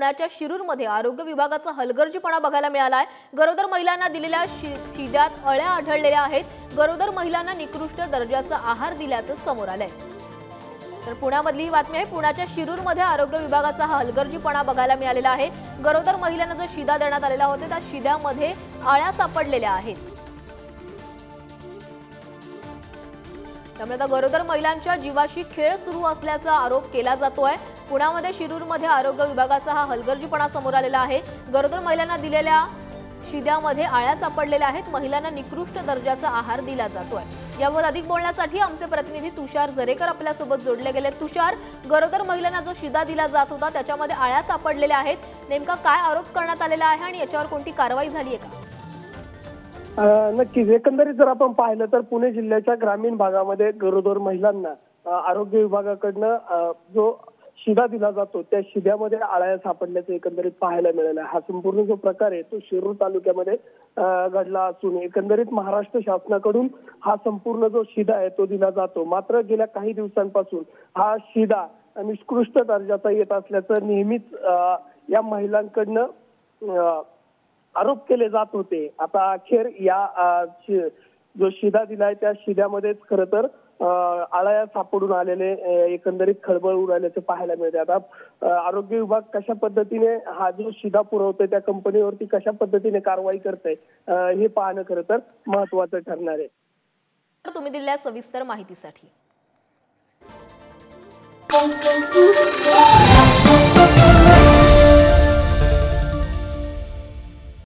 पुण्याच्या शिरूरमध्ये आरोग्य विभागाचा हलगर्जीपणा बघायला मिळाला आहे। गरोदर महिलांना दिलेल्या शिद्यात अळ्या आढळलेल्या आहेत। गरोदर महिलांना निकृष्ट दर्जाचा आहार दिल्याचं समोर आलंय। तर पुण्यामधली ही बातमी आहे। पुण्याच्या शिरूरमध्ये आरोग्य विभागाचा हा हलगर्जीपणा बघायला मिळालेला आहे। गरोदर महिलांना जो शिदा देण्यात आलेला होता त्या शिद्यामध्ये अळ्या सापडलेल्या आहेत। त्यामुळे आता गरोदर महिलांच्या जीवाशी खेळ सुरू असल्याचा आरोप केला जातोय। पुण्यामध्ये शिरूरमध्ये आरोग्य विभागाचा हा हलगर्जीपणा समोर आलेला आहे। गरोदर महिलांना दिलेल्या शिद्यामध्ये अळ्या सापडलेल्या आहेत। महिलांना निकृष्ट दर्जाचा आहार दिला जातोय। यावर अधिक बोलण्यासाठी आमचे प्रतिनिधी तुषार जरेकर आपल्या सोबत जोडले गेले। तुषार, गरोदर महिलांना जो शिदा दिला जात होता त्याच्यामध्ये अळ्या सापडलेल्या आहेत। नेमका काय आरोप करण्यात आलेला आहे आणि याच्यावर कोणती कारवाई झाली आहे का? नक्कीच एकंदरीत जर आपण पाहिलं तर पुणे जिल्ह्याच्या ग्रामीण भागामध्ये गरोदर महिलांना आरोग्य विभागाकडनं जो शिदा दिला जातो त्या शिद्यामध्ये अळ्या सापडल्याचं एकंदरीत पाहायला मिळालं। हा संपूर्ण जो प्रकार आहे तो शिरूर तालुक्यामध्ये घडला असून एकंदरीत महाराष्ट्र शासनाकडून हा संपूर्ण जो शिदा आहे तो दिला जातो। मात्र गेल्या काही दिवसांपासून हा शिदा निकृष्ट दर्जाचा येत असल्याचं नेहमीच या महिलांकडनं आरोप केले जात होते। आता अखेर या जो शिदा दिलाय त्या शिद्यामध्येच खरं तर अळ्या सापडून आलेले एकंदरीत खळबळ उडाल्याचं पाहायला मिळते। आता आरोग्य विभाग कशा पद्धतीने हा जो शिदा पुरवतोय त्या कंपनीवरती कशा पद्धतीने कारवाई करतंय हे पाहणं खरं तर महत्त्वाचं ठरणार आहे। तुम्ही दिलेल्या सविस्तर माहितीसाठी